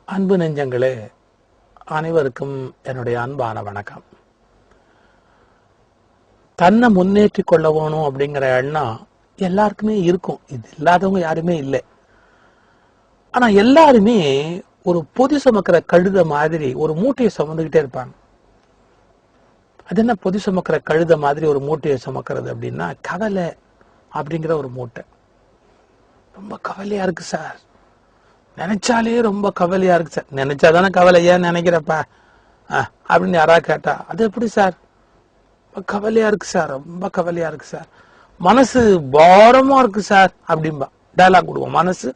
அன்பு நெஞ்சங்களே, அனைவருக்கும் என்னுடைய அன்பான வணக்கம். தன்னை முன்னேற்றி கொள்ள வேணும் அப்படிங்கிற எண்ணம் எல்லாருக்குமே இருக்கும். இது இல்லாதவங்க யாருமே இல்லை. ஆனா எல்லாருமே ஒரு பொதி சுமக்கிற கழுத மாதிரி ஒரு மூட்டையை சுமந்துகிட்டே இருப்பாங்க. அது என்ன பொதி சுமக்கிற கழுத மாதிரி ஒரு மூட்டையை சுமக்கிறது அப்படின்னா, கவலை அப்படிங்கிற ஒரு மூட்டை. ரொம்ப கவலையா இருக்கு சார், நினைச்சாலே ரொம்ப கவலையா இருக்கு சார். நினைச்சாதானே கவலை, ஏன் நினைக்கிறப்ப அப்படின்னு யாராவது கேட்டா, அது எப்படி சார், கவலையா இருக்கு சார், ரொம்ப கவலையா இருக்கு சார், மனசு பாரமா இருக்கு சார் அப்படின்பா. டயலாக் கொடுவோம், மனசு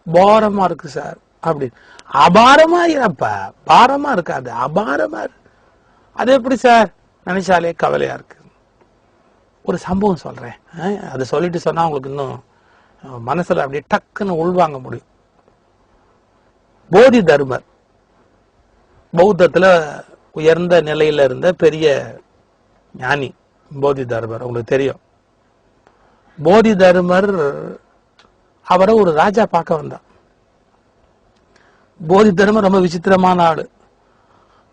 பாரமா இருக்கு சார் அப்படின்னு. அபாரமா இருப்ப, பாரமா இருக்காது, அபாரமா இருக்கு. அது எப்படி சார், நினைச்சாலே கவலையா இருக்கு. ஒரு சம்பவம் சொல்றேன், அதை சொல்லிட்டு சொன்னா உங்களுக்கு இன்னும் மனசுல அப்படியே டக்குன்னு உள்வாங்க முடியும். போதி தர்மர் பௌத்தத்துல உயர்ந்த நிலையில இருந்த பெரிய ஞானி போதி தர்மர், உங்களுக்கு தெரியும். போதி தர்மர் அவரை ஒரு ராஜா பார்க்க வந்தார். போதி தர்மர் ரொம்ப விசித்திரமான ஆளு.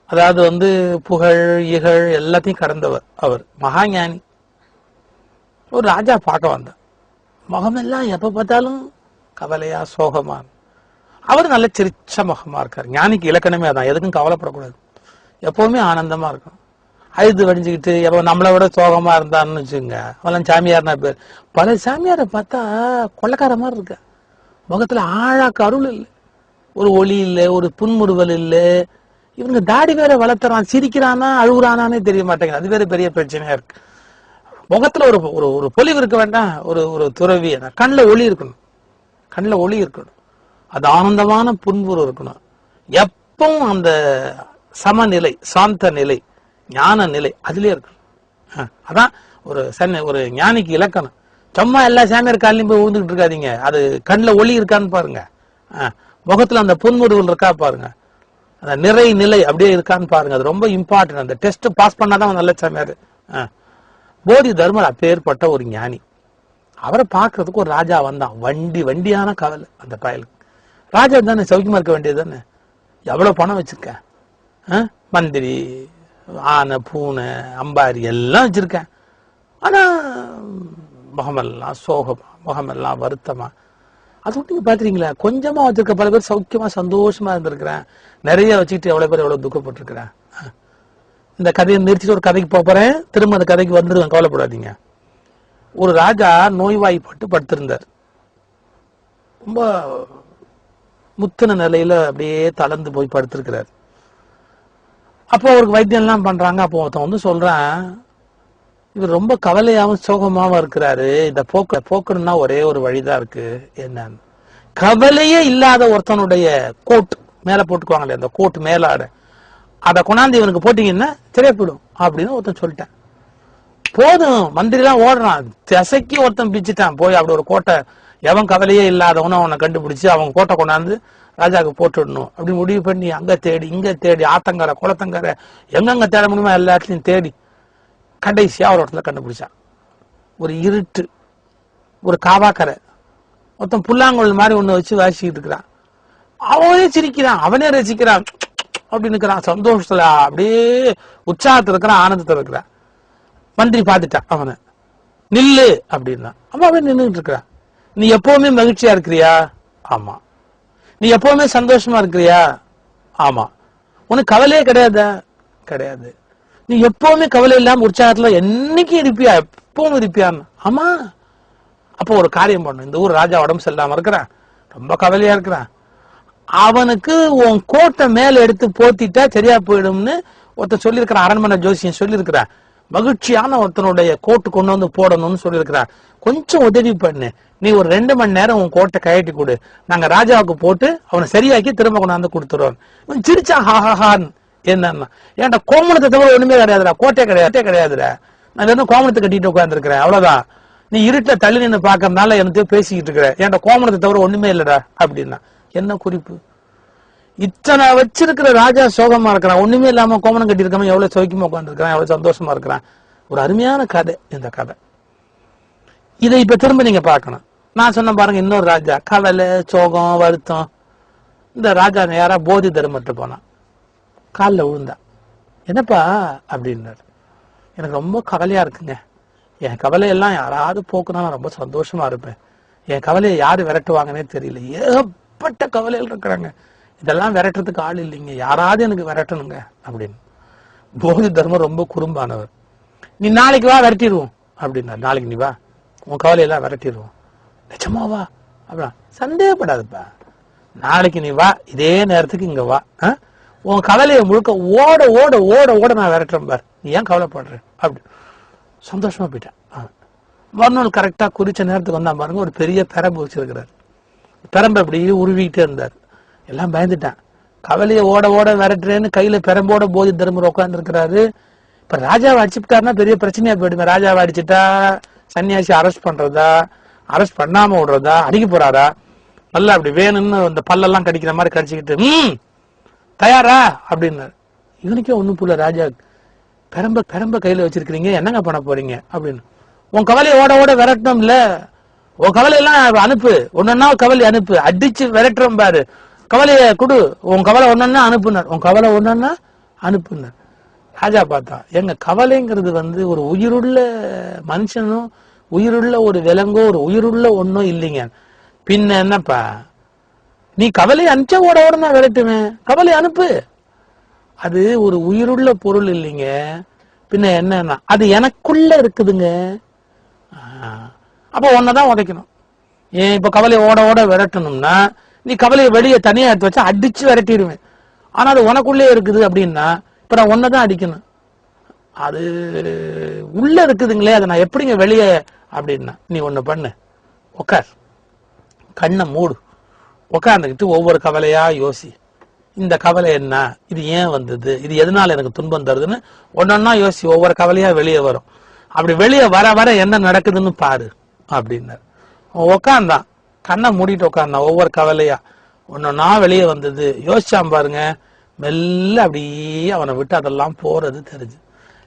அதாவது புகழ் இகழ் எல்லாத்தையும் கடந்தவர். அவர் மகா ஞானி. ஒரு ராஜா பார்க்க வந்தார். முகமெல்லாம் எப்ப பார்த்தாலும் கவலையா சோகமா. அவர் நல்ல சிரிச்ச முகமா இருக்காரு. ஞானிக்கு இலக்கணமே அதான், எதுக்கும் கவலைப்படக்கூடாது, எப்பவுமே ஆனந்தமா இருக்கும். அழுது வடிஞ்சுக்கிட்டு எப்ப நம்மளை விட சோகமா இருந்தான்னு வச்சுங்க, அவெல்லாம் சாமியார்னா பேர். பல சாமியாரை பார்த்தா கொள்ளக்கார மாதிரி இருக்க, முகத்துல ஆழாக்கு அருள் இல்லை, ஒரு ஒளி இல்லை, ஒரு புன்முறுவல் இல்லை. இவங்க தாடி வேற வளர்த்துறான், சிரிக்கிறானா அழுகுறானே தெரிய மாட்டேங்குது. அது வேற பெரிய பிரச்சனையா இருக்கு. முகத்துல ஒரு ஒரு பொலிவு இருக்க வேண்டாம். ஒரு ஒரு துறவி கண்ணில் ஒளி இருக்கணும், கண்ணில் ஒளி இருக்கணும், அது ஆனந்தமான புன்முறு இருக்கணும். எப்பவும் அந்த சமநிலை, சாந்த நிலை, ஞான நிலை அதுலயே இருக்கணும். அதான் ஒரு ஞானிக்கு இலக்கணம். சும்மா எல்லா சாமியார் காலையும் போய் விழுந்துகிட்டு இருக்காதீங்க. அது கண்ணில் ஒளி இருக்கான்னு பாருங்க, முகத்துல அந்த புன்முறுவல் இருக்கா பாருங்க, அந்த நிறை நிலை அப்படியே இருக்கான்னு பாருங்க. அது ரொம்ப இம்பார்ட்டன்ட். அந்த டெஸ்ட் பாஸ் பண்ணாதான் நல்ல சாமியார். போதி தர்மர் அப்பேற்பட்ட ஒரு ஞானி. அவரை பார்க்கறதுக்கு ஒரு ராஜா வந்தான். வண்டியான கவலை அந்த பயலுக்கு. ராஜா தானே, சௌக்கியமா இருக்க வேண்டியது தானே, எவ்வளவு பணம் வச்சிருக்க, மந்திரி, ஆனை, பூனை, அம்பாரி எல்லாம் வச்சிருக்கேன். ஆனா முகமெல்லாம் சோகமா, முகமெல்லாம் வருத்தமா. அது நீங்க பாத்துறீங்களா, கொஞ்சமா வச்சிருக்க பல பேர் சௌக்கியமா சந்தோஷமா இருந்திருக்கிறேன், நிறைய வச்சுக்கிட்டு எவ்வளவு பேர் எவ்வளவு துக்கப்பட்டிருக்கிறேன். இந்த கதையை நிறுத்திட்டு ஒரு கதைக்கு போறேன், திரும்ப அந்த கதைக்கு வந்துருவேன், கவலைப்படாதீங்க. ஒரு ராஜா நோய்வாய்ப்பட்டு படுத்திருந்தார். ரொம்ப முத்தின நிலையில அப்படியே தளர்ந்து போய் படுத்திருக்கிறார். அப்போ அவருக்கு வைத்தியம் எல்லாம் பண்றாங்க. அப்போ ஒருத்தன் சொல்றான், இவர் ரொம்ப கவலையாவும் சோகமாவும் இருக்கிறாரு, இந்த போக்கணும்னா ஒரே ஒரு வழிதான் இருக்கு. என்னன்னு, கவலையே இல்லாத ஒருத்தனுடைய கோட் மேல போட்டுக்குவாங்களே, அந்த கோட் மேலாட, அதை கொண்டாந்து இவனுக்கு போட்டீங்கன்னா சரியா போயிடும் அப்படின்னு ஒருத்தன் சொல்லிட்டேன். போதும், மந்திரி எல்லாம் ஓடுறான், திசைக்கு ஒருத்தன் பிச்சுட்டான். போய் அப்படி ஒரு கோட்டை, எவன் கவலையே இல்லாதவனும் அவனை கண்டுபிடிச்சு அவன் கோட்டை கொண்டாந்து ராஜாவுக்கு போட்டுடணும் அப்படின்னு முடிவு பண்ணி அங்க தேடி இங்க தேடி, ஆத்தங்கரை குளத்தங்கரை எங்கெங்க தேட முடியுமோ எல்லா இடத்துலையும் தேடி கடைசியா ஒரு இடத்துல கண்டுபிடிச்சான். ஒரு இருட்டு, ஒரு காவாக்கரை, ஒருத்தன் புல்லாங்குழல் மாதிரி ஒண்ணு வச்சு வாசிக்கிட்டு இருக்கிறான். அவனே சிரிக்கிறான், அவனே ரசிக்கிறான் அப்படின்னு இருக்கிறான். சந்தோஷத்துல அப்படியே உற்சாகத்துல இருக்கிறான், ஆனந்தத்துல இருக்கிறான். மந்திரி பார்த்துட்டான் அவனை. நில்லு அப்படின்னா அவன் நின்றுட்டு இருக்கிறான். நீ எப்பவுமே மகிழ்ச்சியா இருக்கிறியா? ஆமா. நீ எப்பவுமே சந்தோஷமா இருக்கிறியா? ஆமா. உனக்கு கவலையே கிடையாதா? கிடையாது. நீ எப்பவுமே கவலை இல்லாம உற்சாகத்துல என்னைக்கு இருப்பியா? எப்பவும் இருப்பியான்னு. ஆமா. அப்போ ஒரு காரியம் பண்ணும். இந்த ஊர் ராஜா உடம்பு சரியில்லாம இருக்கிறான், ரொம்ப கவலையா இருக்கிறான். அவனுக்கு உன் கோட்டை மேல எடுத்து போத்திட்டா சரியா போயிடும்னு ஒருத்தர் சொல்லியிருக்கிறான். அரண்மனை ஜோசியம் சொல்லியிருக்கிறான். மகிழ்ச்சியான ஒருத்தனுடைய கோட்டு கொண்டு வந்து போடணும்னு சொல்லியிருக்கிறான். கொஞ்சம் உதவி பண்ணு, நீ ஒரு 2 மணி நேரம் உன் கோட்டை கயட்டி கொடு, நாங்க ராஜாவுக்கு போட்டு அவனை சரியாக்கி திரும்ப கொண்டாந்து கொடுத்துருவோம். சிரிச்சா ஹாஹான்னு. என்னன்னா, ஏன்டா கோமணத்தை தவிர ஒண்ணுமே கிடையாதுடா, கோட்டை கிடையாதுடா, நான் வெறும் கோமணத்தை கட்டிட்டு உட்கார்ந்து இருக்கிறேன், அவ்வளவுதான். நீ இருட்ட தள்ளி நின்று பாக்கறதுனால எனக்கு பேசிக்கிட்டு இருக்கிற, ஏன்டா கோமணத்தை தவிர ஒண்ணுமே இல்லடா அப்படின்னா. என்ன குறிப்பு? இத்தனை வச்சிருக்கிற ராஜா சோகமா இருக்கிறான், ஒண்ணுமே இல்லாம கோமணம் கட்டி இருக்காம எவ்வளவு சௌக்கியமா உட்கார்ந்து இருக்கிறான், எவ்வளவு சந்தோஷமா இருக்கிறான். ஒரு அருமையான கதை இந்த கதை. இதை இப்ப திரும்ப நீங்க பார்க்கணும். நான் சொன்ன பாருங்க, இன்னொரு ராஜா கவலை, சோகம், வருத்தம், இந்த ராஜா நேரா போதி தர்மர்கிட்ட போனான். காலில் விழுந்தா. என்னப்பா அப்படின்னாரு. எனக்கு ரொம்ப கவலையா இருக்குங்க. என் கவலையெல்லாம் யாராவது போக்குனா நான் ரொம்ப சந்தோஷமா இருப்பேன். என் கவலையை யாரு விரட்டுவாங்கன்னே தெரியல. ஏகப்பட்ட கவலைகள் இருக்கிறாங்க. இதெல்லாம் விரட்டுறதுக்கு ஆள் இல்லைங்க. யாராவது எனக்கு விரட்டணுங்க அப்படின்னு. போதி தர்மர் ரொம்ப குறும்பானவர். நீ நாளைக்கு வா, விரட்டிடுவோம் அப்படின்னாரு. நாளைக்கு நீ வா, உன் கவலையெல்லாம் விரட்டிடுவோம். நிஜமாவா அப்படின்னா, சந்தேகப்படாதுப்பா, நாளைக்கு நீ வா, இதே நேரத்துக்கு இங்க வா, உன் கவலையை முழுக்க ஓட ஓட ஓட ஓட நான் விரட்டுறேன் பார், நீ ஏன் கவலைப்படுற அப்படி. சந்தோஷமா போயிட்டேன். மறுநாள் கரெக்டா குறிச்ச நேரத்துக்கு வந்தா பாருங்க, ஒரு பெரிய பெரம்பு வச்சிருக்கிறார். பெரம்பு அப்படி உருவிக்கிட்டே இருந்தார். எல்லாம் பயந்துட்டான். கவலையை ஓட ஓட விரட்டுறேன்னு கையில பெரம்போட போதி தர்மர் உட்கார்ந்து இருக்கிறாரு. இப்ப ராஜாவை அடிச்சுட்டாருன்னா பெரிய பிரச்சனையா போயிடுமே. ராஜாவை அடிச்சுட்டா சன்னியாசி அரெஸ்ட் பண்றதா, அரெஸ்ட் பண்ணாம விடுறதா, அடிக்க போறாரா? நல்லா அப்படி வேணும்னு அந்த பல்லெல்லாம் கடிக்கிற மாதிரி கடிச்சுக்கிட்டு தயாரா அப்படின்னாரு. இவனுக்கே ஒண்ணும் புரியல. ராஜா, பெரம்ப கையில வச்சிருக்கீங்க, என்னங்க பண்ண போறீங்க அப்படின்னு. உன் கவலையை ஓட ஓட விரட்டணும் இல்ல, உன் கவலையெல்லாம் அனுப்பு, ஒன்னொன்னா கவலை அனுப்பு, அடிச்சு விரட்டுறோம் பாரு, கவலைய கொடு, உன் கவலை ஒன்னொன்னா அனுப்புனார், உன் கவலை ஒன்னொன்னா அனுப்புனார். ராஜா பார்த்தா, எங்க கவலைங்கிறது ஒரு உயிருள்ள மனுஷனும் உயிருள்ள ஒரு விலங்கோ ஒரு உயிருள்ள ஒன்னும் இல்லைங்க. பின்ன என்னப்பா, நீ கவலையை அனுப்பிச்சா ஓட ஓட நான் விரட்டுவேன், கவலை அனுப்பு. அது ஒரு உயிருள்ள பொருள் இல்லைங்க. பின்ன என்னன்னா அது எனக்குள்ள இருக்குதுங்க. அப்ப ஒன்னதான் உடைக்கணும். ஏன் இப்ப கவலையை ஓட ஓட விரட்டணும்னா, நீ கவலையை வெளியே தனியா எடுத்து வச்சா அடிச்சு விரட்டிடுவேன். ஆனா அது உனக்குள்ளே இருக்குது அப்படின்னா இப்ப நான் ஒன்னதான் அடிக்கணும். அது உள்ள இருக்குதுங்களே, அதை நான் எப்படிங்க வெளியே அப்படின்னா, நீ ஒண்ணு பண்ணு, உட்கார், கண்ணை மூடு, உட்கார்ந்துக்கிட்டு ஒவ்வொரு கவலையா யோசி. இந்த கவலை என்ன, இது ஏன் வந்தது, இது எதனால எனக்கு துன்பம் தருதுன்னு ஒன்னொன்னா யோசி. ஒவ்வொரு கவலையா வெளியே வரும். அப்படி வெளியே வர வர என்ன நடக்குதுன்னு பாரு அப்படின்னாரு. உட்காந்தான், கண்ணை மூடிட்டு உட்காந்தான். ஒவ்வொரு கவலையா ஒன்னொன்னா வெளியே வந்தது. யோசிச்சான் பாருங்க. மெல்ல அப்படியே அவனை விட்டு அதெல்லாம் போறது தெரிஞ்சு,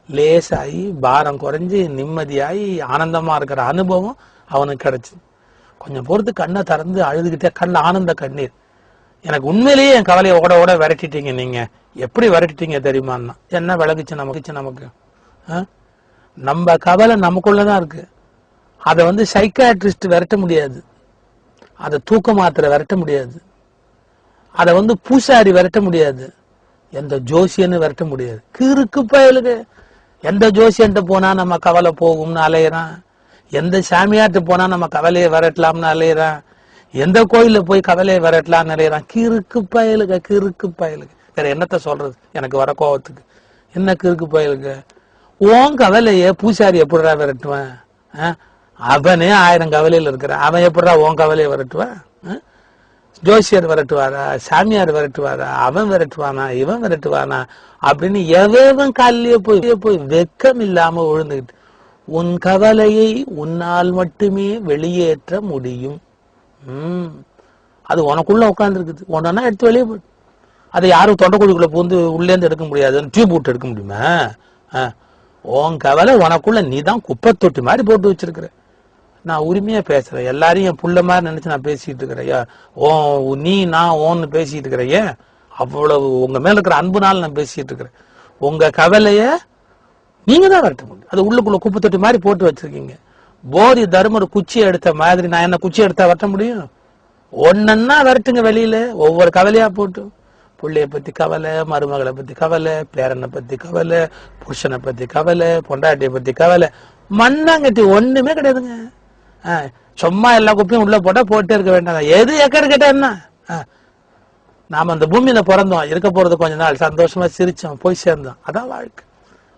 லேசாயி பாரம் குறைஞ்சு நிம்மதியாயி ஆனந்தமா இருக்கிற அனுபவம் அவனுக்கு கிடைச்சு. கொஞ்சம் பொறுத்து கண்ணை திறந்து அழுதுகிட்டே, கண்ணில் ஆனந்த கண்ணீர். எனக்கு உண்மையிலேயே என் கவலையை ஓட ஓட விரட்டிட்டீங்க. நீங்க எப்படி விரட்டிட்டீங்க தெரியுமான்னா, என்ன விளங்குச்சு நமக்கு? நம்ம கவலை நமக்குள்ளதான் இருக்கு. அதை சைக்காட்ரிஸ்ட் விரட்ட முடியாது, அதை தூக்க மாத்திரை விரட்ட முடியாது, அதை பூசாரி விரட்ட முடியாது, எந்த ஜோசியன்னு விரட்ட முடியாது. கிறுக்கு பயலுக்கு. எந்த ஜோசியன்ட்ட போனா நம்ம கவலை போகும்னு அலையிறான், எந்த சாமியார்ட்ட போனா நம்ம கவலையை விரட்டலாம்னு அலையிறான், எந்த கோயில போய் கவலையை விரட்டலாம்னு அலையிறான். கிறுக்கு பயலுக்கு. வேற என்னத்த சொல்றது எனக்கு வர கோவத்துக்கு? என்ன கிறுக்கு பயலுக்கு? உன் கவலைய பூசாரி எப்படிடா விரட்டுவேன்? அவனே 1000 கவலையில இருக்கிறான், அவன் எப்படிடா உன் கவலையை விரட்டுவான்? ஜோசியர் விரட்டுவாரா, சாமியார் விரட்டுவாரா, அவன் விரட்டுவானா, இவன் விரட்டுவானா அப்படின்னு எவன் காலிலேயே போய் வெக்கம் இல்லாம விழுந்துகிட்டு, உன் கவலையை உன்னால் மட்டுமே வெளியேற்ற முடியும். அது உனக்குள்ள உட்கார்ந்து இருக்குது. ஒன்னா எடுத்து வெளியே போய், அதை யாரும் தொண்டைக்குழிக்குள்ள பூந்து உள்ளேந்து எடுக்க முடியாது, டியூப் விட்டு எடுக்க முடியுமா? உன் கவலை உனக்குள்ள நீதான் குப்பை தொட்டி மாதிரி போட்டு வச்சிருக்கிற. நான் உரிமையா பேசுறேன், எல்லாரையும் என் புள்ள மாதிரி நினைச்சு நான் பேசிட்டு இருக்கிறேன். நீ நான் ஓன்னு பேசிட்டு இருக்கிறேன். அவ்வளவு உங்க மேல இருக்கிற அன்புனால நான் பேசிட்டு இருக்கிறேன். உங்க கவலைய நீங்க தான் விரட்ட முடியும். அது உள்ளுக்குள்ள குப்பை தொட்டி மாதிரி போட்டு வச்சிருக்கீங்க. போதி தர்மர் குச்சியை எடுத்த மாதிரி நான் என்ன குச்சி எடுத்தா விரட்ட முடியும்? ஒன்னா விரட்டுங்க வெளியில, ஒவ்வொரு கவலையா போட்டு. பிள்ளைய பத்தி கவலை, மருமகளை பத்தி கவலை, பேரனை பத்தி கவலை, புருஷனை பத்தி கவலை, பொண்டாட்டியை பத்தி கவலை, மண்ணாங்கட்டி ஒண்ணுமே கிடையாதுங்க. சும்மா எல்லா குப்பையும் உள்ள போட்டா போட்டே இருக்க வேண்டாம். எது எக்கடு கேட்டா என்ன? நாம அந்த பூமியில பிறந்தோம், இருக்க போறது கொஞ்ச நாள், சந்தோஷமா சிரிச்சோம், போய் சேர்ந்தோம், அதான் வாழ்க்கை.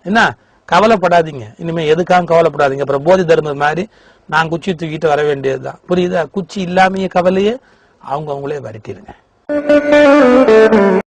என்ன, கவலைப்படாதீங்க, இனிமே எதுக்காக கவலைப்படாதீங்க. அப்புறம் போதி தர்மர் மாதிரி நான் குச்சி தூக்கிட்டு வர வேண்டியதுதான். புரியுதா? குச்சி இல்லாமைய கவலையே அவங்களே விரட்டிடுங்க.